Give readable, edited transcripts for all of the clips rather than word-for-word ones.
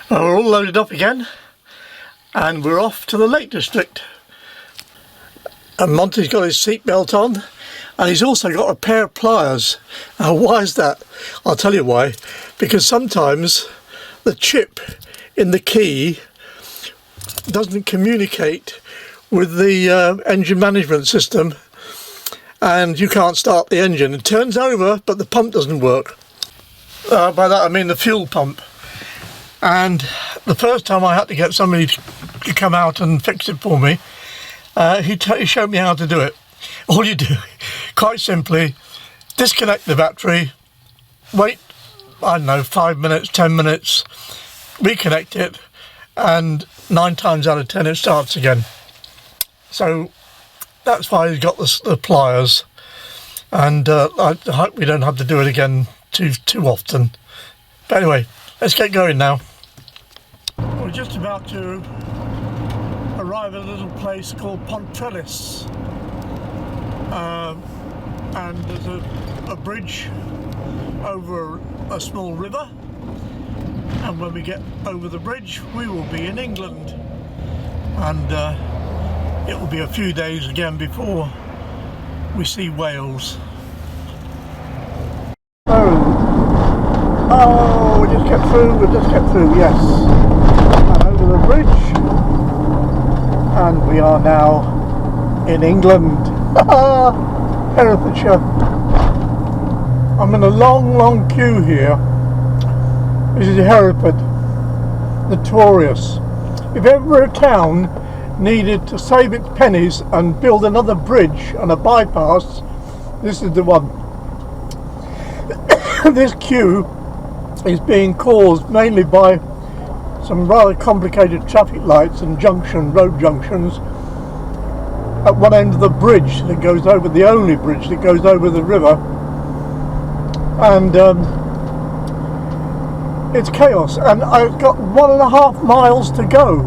Well, we're all loaded up again and we're off to the Lake District. And Monty's got his seatbelt on and he's also got a pair of pliers. Now why is that? I'll tell you why. Because sometimes the chip in the key doesn't communicate with the engine management system and you can't start the engine. It turns over but the pump doesn't work. By that I mean the fuel pump. And the first time I had to get somebody to come out and fix it for me, he showed me how to do it. All you do, quite simply, disconnect the battery, wait, I don't know, 5 minutes, 10 minutes, reconnect it, and 9 times out of 10 it starts again. So that's why he's got the pliers, and I hope we don't have to do it again too often. But anyway, let's get going now. We're just about to arrive at a little place called Pontrellis, and there's a bridge over a small river, and when we get over the bridge we will be in England, and it will be a few days again before we see Wales. Oh, we just kept through, yes. And over the bridge. And we are now in England. Herefordshire. I'm in a long queue here. This is Hereford. Notorious. If ever a town needed to save its pennies and build another bridge and a bypass, this is the one. This queue is being caused mainly by some rather complicated traffic lights and road junctions at one end of the bridge that goes over, the only bridge that goes over the river, and it's chaos, and I've got 1.5 miles to go.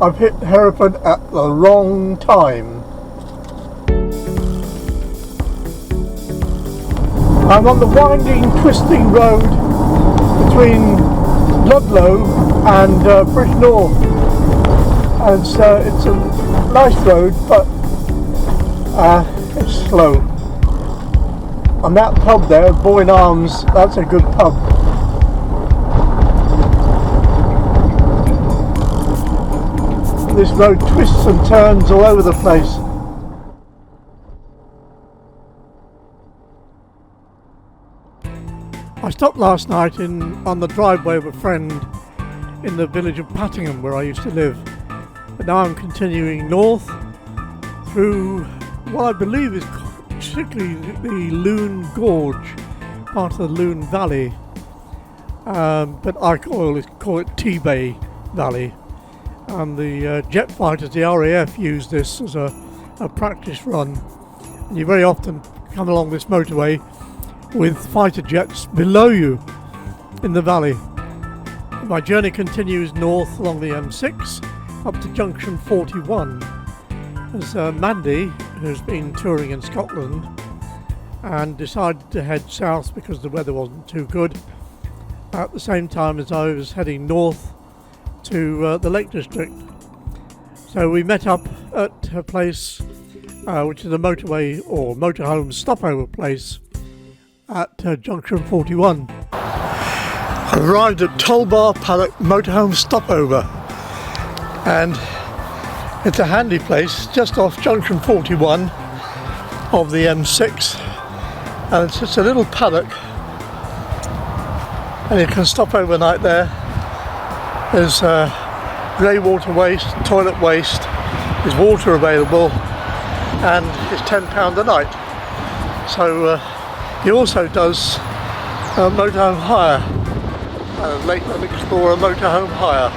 I've hit Hereford at the wrong time. I'm on the winding, twisting road between Ludlow and Bridgnorth. And it's a nice road, but it's slow. And that pub there, Boyne Arms, that's a good pub. This road twists and turns all over the place. I stopped last night on the driveway of a friend in the village of Pattingham where I used to live. But now I'm continuing north through what I believe is particularly the Lune Gorge, part of the Lune Valley. But I call it T-Bay Valley. And the jet fighters, the RAF, use this as a practice run. And you very often come along this motorway with fighter jets below you in the valley. My journey continues north along the M6 up to Junction 41 as Mandy, who's been touring in Scotland and decided to head south because the weather wasn't too good, at the same time as I was heading north to the Lake District. So we met up at her place, which is a motorway or motorhome stopover place at Junction 41. I arrived at Tollbar Paddock Motorhome Stopover, and it's a handy place just off Junction 41 of the M6, and it's just a little paddock and you can stop overnight there. There's grey water waste, toilet waste, there's water available, and it's £10 a night. So he also does motorhome hire, Lytham Explorer motorhome hire.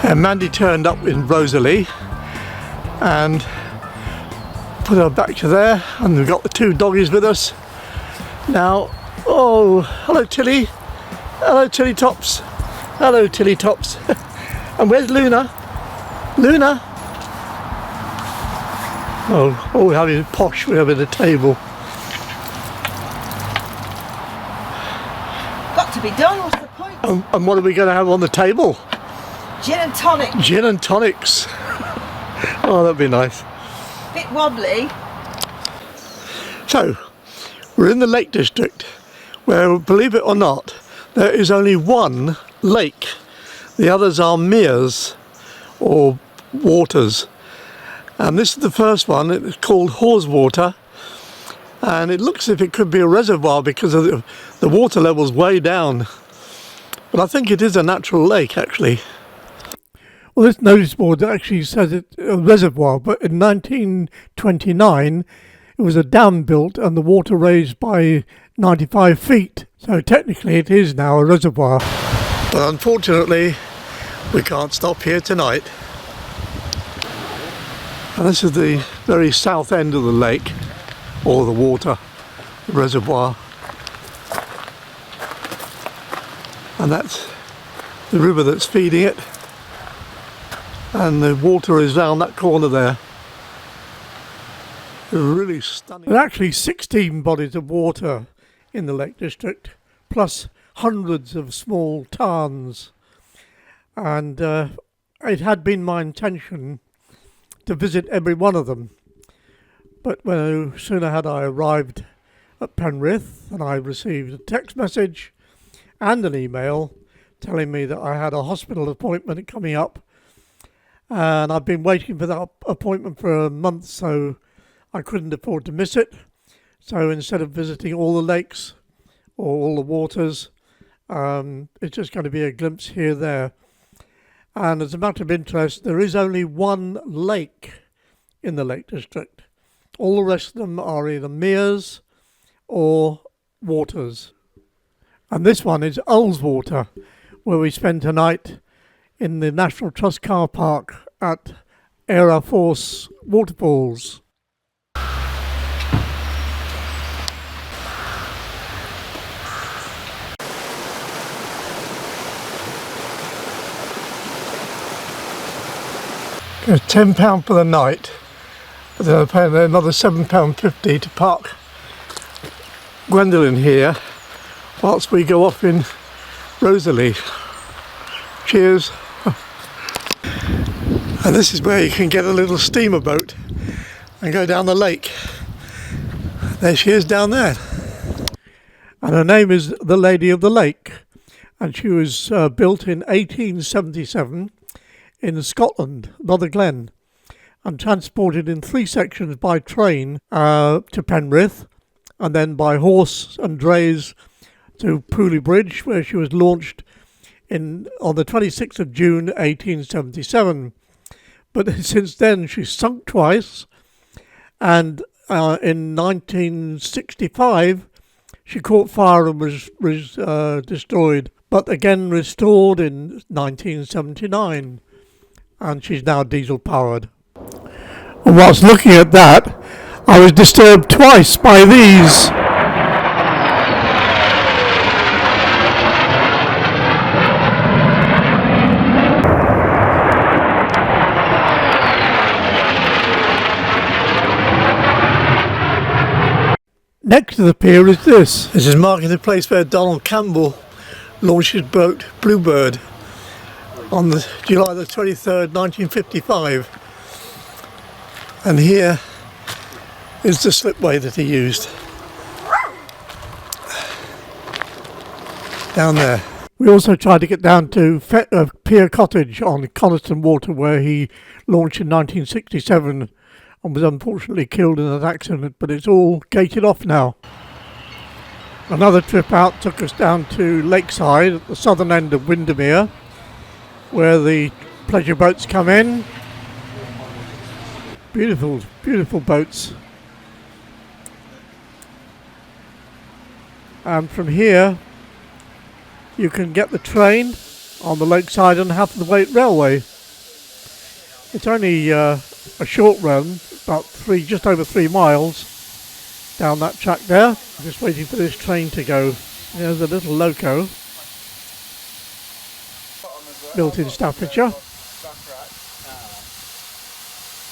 And Mandy turned up in Rosalie and put her back to there, and we've got the 2 doggies with us now. Oh, hello Tilly. Hello Tilly Tops. Hello Tilly Tops. And where's Luna? Luna? Oh, we're having posh, we're having a table. be done. What's the point? And what are we going to have on the table? Gin and tonic. Gin and tonics. Oh, that'd be nice. Bit wobbly. So, we're in the Lake District, where, believe it or not, there is only one lake. The others are meres, or waters. And this is the first one. It's called Haweswater. And it looks as if it could be a reservoir because of the water level's way down. But I think it is a natural lake, actually. Well, this notice board actually says it's a reservoir, but in 1929 it was a dam built and the water raised by 95 feet. So technically it is now a reservoir. But unfortunately we can't stop here tonight. And this is the very south end of the lake, or the water, the reservoir. And that's the river that's feeding it. And the water is down that corner there. Really stunning. There are actually 16 bodies of water in the Lake District, plus hundreds of small tarns. And it had been my intention to visit every one of them. But no sooner had I arrived at Penrith than I received a text message and an email telling me that I had a hospital appointment coming up. And I've been waiting for that appointment for a month, so I couldn't afford to miss it. So instead of visiting all the lakes or all the waters, it's just going to be a glimpse here there. And as a matter of interest, there is only one lake in the Lake District. All the rest of them are either meres or waters. And this one is Ullswater, where we spent a night in the National Trust car park at Air Force Waterfalls. It's £10 for the night, but then I pay another £7.50 to park Gwendolyn here whilst we go off in Rosalie. Cheers. And this is where you can get a little steamer boat and go down the lake. There she is down there. And her name is the Lady of the Lake, and she was built in 1877 in Scotland, Rotherglen, and transported in 3 sections by train to Penrith, and then by horse and drays to Pooley Bridge, where she was launched on the 26th of June 1877. But since then she's sunk twice, and in 1965 she caught fire and was destroyed, but again restored in 1979, and she's now diesel powered. And whilst looking at that, I was disturbed twice by these. Next to the pier is this. This is marking the place where Donald Campbell launched his boat Bluebird on July the 23rd, 1955. And here is the slipway that he used. Down there. We also tried to get down to Pier Cottage on Coniston Water, where he launched in 1967 and was unfortunately killed in an accident, but it's all gated off now. Another trip out took us down to Lakeside at the southern end of Windermere, where the pleasure boats come in. Beautiful, beautiful boats. And from here you can get the train on the Lakeside and Hathaway Railway. It's only a short run, about just over 3 miles down that track there. Just waiting for this train to go. There's a little loco built in Staffordshire.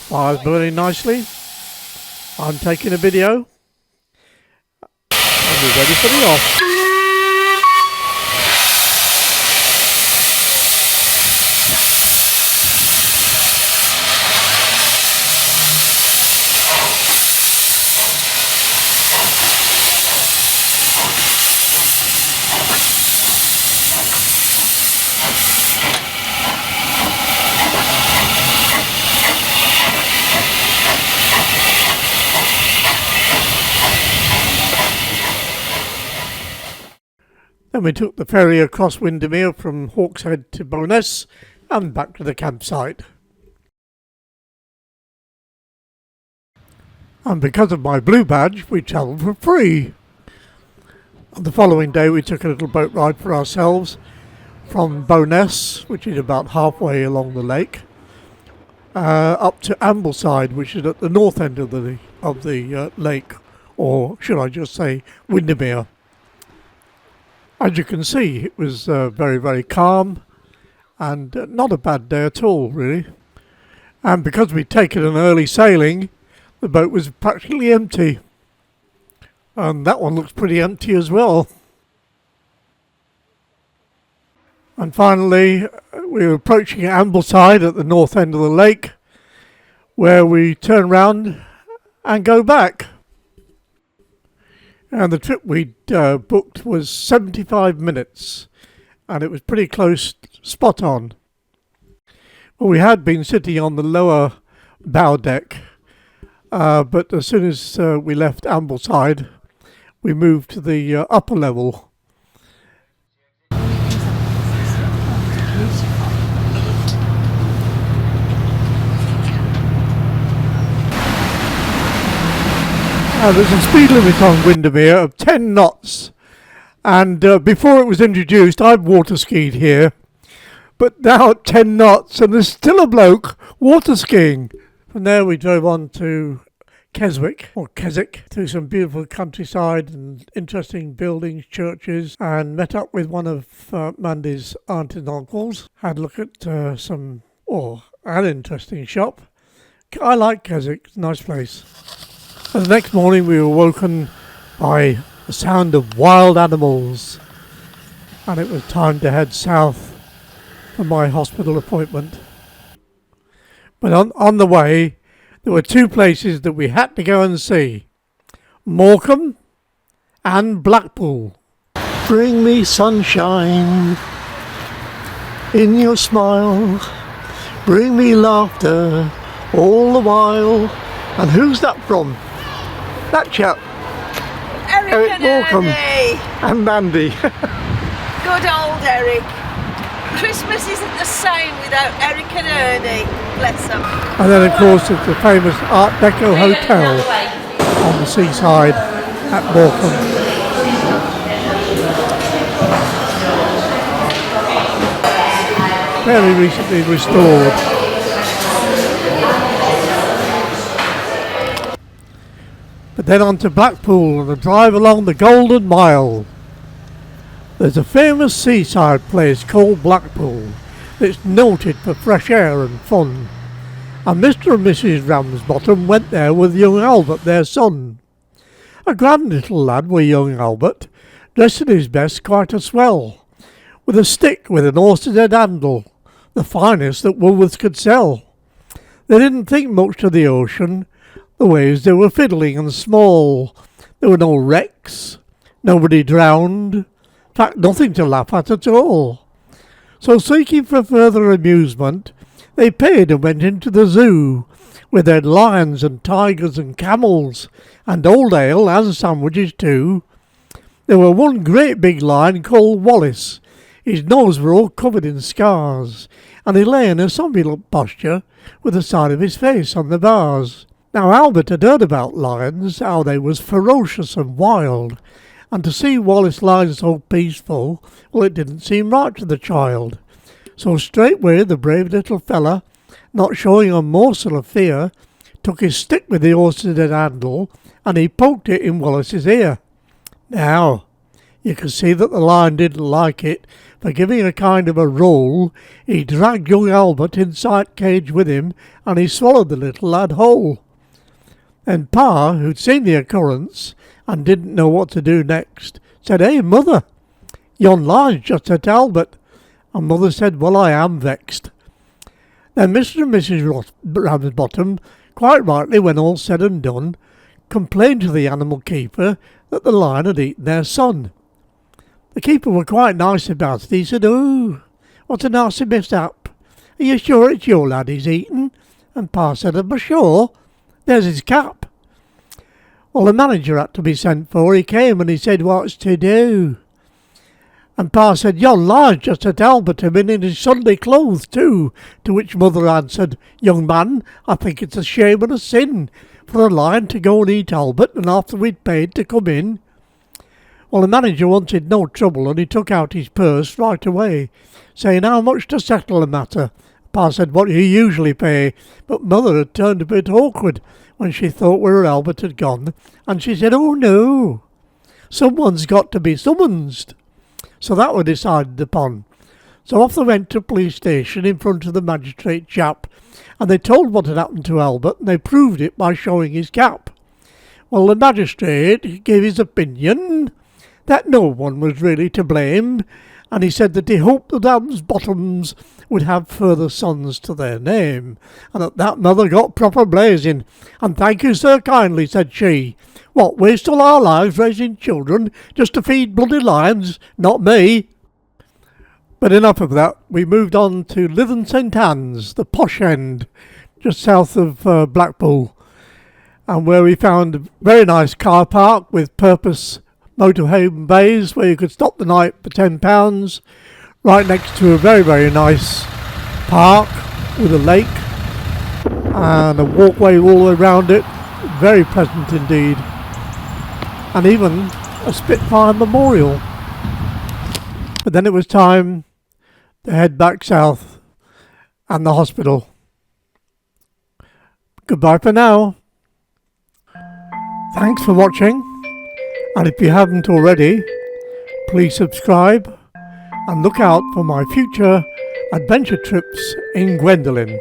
Fire's burning nicely. I'm taking a video and we're ready for the off. Then we took the ferry across Windermere from Hawkshead to Bowness and back to the campsite. And because of my blue badge, we travelled for free. On the following day we took a little boat ride for ourselves from Bowness, which is about halfway along the lake, up to Ambleside, which is at the north end of the lake, or should I just say Windermere. As you can see, it was very, very calm and not a bad day at all, really. And because we'd taken an early sailing, the boat was practically empty. And that one looks pretty empty as well. And finally, we were approaching Ambleside at the north end of the lake, where we turn round and go back. And the trip we'd booked was 75 minutes, and it was pretty close, spot on. Well, we had been sitting on the lower bow deck, but as soon as we left Ambleside, we moved to the upper level. There's a speed limit on Windermere of 10 knots, and before it was introduced I'd water skied here, but now at 10 knots and there's still a bloke water skiing. From there we drove on to Keswick, or Keswick, through some beautiful countryside and interesting buildings, churches, and met up with one of Mandy's aunts and uncles. Had a look at an interesting shop. I like Keswick, it's a nice place. And the next morning we were woken by the sound of wild animals, and it was time to head south for my hospital appointment. But on the way there were two places that we had to go and see: Morcambe and Blackpool. Bring me sunshine in your smile, bring me laughter all the while. And who's that from? That chap, Eric and Morcambe Ernie. and Mandy. Good old Eric. Christmas isn't the same without Eric and Ernie. Bless them. And then of course it's the famous Art Deco hotel on the seaside at Morecambe. Fairly recently restored. But then on to Blackpool and a drive along the Golden Mile. There's a famous seaside place called Blackpool that's noted for fresh air and fun. And Mr. and Mrs. Ramsbottom went there with young Albert, their son. A grand little lad were young Albert, dressed in his best, quite a swell, with a stick with an horse's head handle, the finest that Woolworths could sell. They didn't think much of the ocean. The waves they were fiddling and small. There were no wrecks, nobody drowned, in fact nothing to laugh at all. So seeking for further amusement, they paid and went into the zoo, where they had lions and tigers and camels, and old ale and sandwiches too. There were one great big lion called Wallace. His nose were all covered in scars, and he lay in a somnolent posture with the side of his face on the bars. Now Albert had heard about lions, how they was ferocious and wild, and to see Wallace lying so peaceful, well, it didn't seem right to the child. So straightway the brave little fella, not showing a morsel of fear, took his stick with the horse's head handle, and he poked it in Wallace's ear. Now, you could see that the lion didn't like it, for giving a kind of a roll, he dragged young Albert inside cage with him, and he swallowed the little lad whole. Then Pa, who'd seen the occurrence and didn't know what to do next, said, "Hey, Mother, yon lion's just at Albert." And Mother said, "Well, I am vexed." Then Mr. and Mrs. Ramsbottom, quite rightly, when all said and done, complained to the animal keeper that the lion had eaten their son. The keeper were quite nice about it. He said, "Oh, what a nasty mishap. Are you sure it's your lad he's eaten?" And Pa said, "I'm sure. There's his cap." Well, the manager had to be sent for. He came and he said, "What's to do?" And Pa said, "Yon lies just at Albert him in his Sunday clothes too." To which Mother answered, "Young man, I think it's a shame and a sin for a lion to go and eat Albert, and after we'd paid to come in." Well, the manager wanted no trouble, and he took out his purse right away, saying how much to settle the matter. Pa said, "What you usually pay," but Mother had turned a bit awkward when she thought where Albert had gone, and she said, "Oh no, someone's got to be summonsed." So that was decided upon. So off they went to police station in front of the magistrate chap, and they told what had happened to Albert, and they proved it by showing his cap. Well, the magistrate gave his opinion that no one was really to blame, and he said that he hoped the Bottoms would have further sons to their name, and at that Mother got proper blazing. "And thank you, sir, kindly," said she. "What, waste all our lives raising children just to feed bloody lions? Not me." But enough of that. We moved on to Lytham St Anne's, the posh end, just south of Blackpool, and where we found a very nice car park with purpose motorhome bays where you could stop the night for £10, right next to a very, very nice park with a lake and a walkway all around it. Very pleasant indeed. And even a Spitfire memorial. But then it was time to head back south and the hospital. Goodbye for now. Thanks for watching, and if you haven't already, please subscribe and look out for my future adventure trips in Gwendolyn.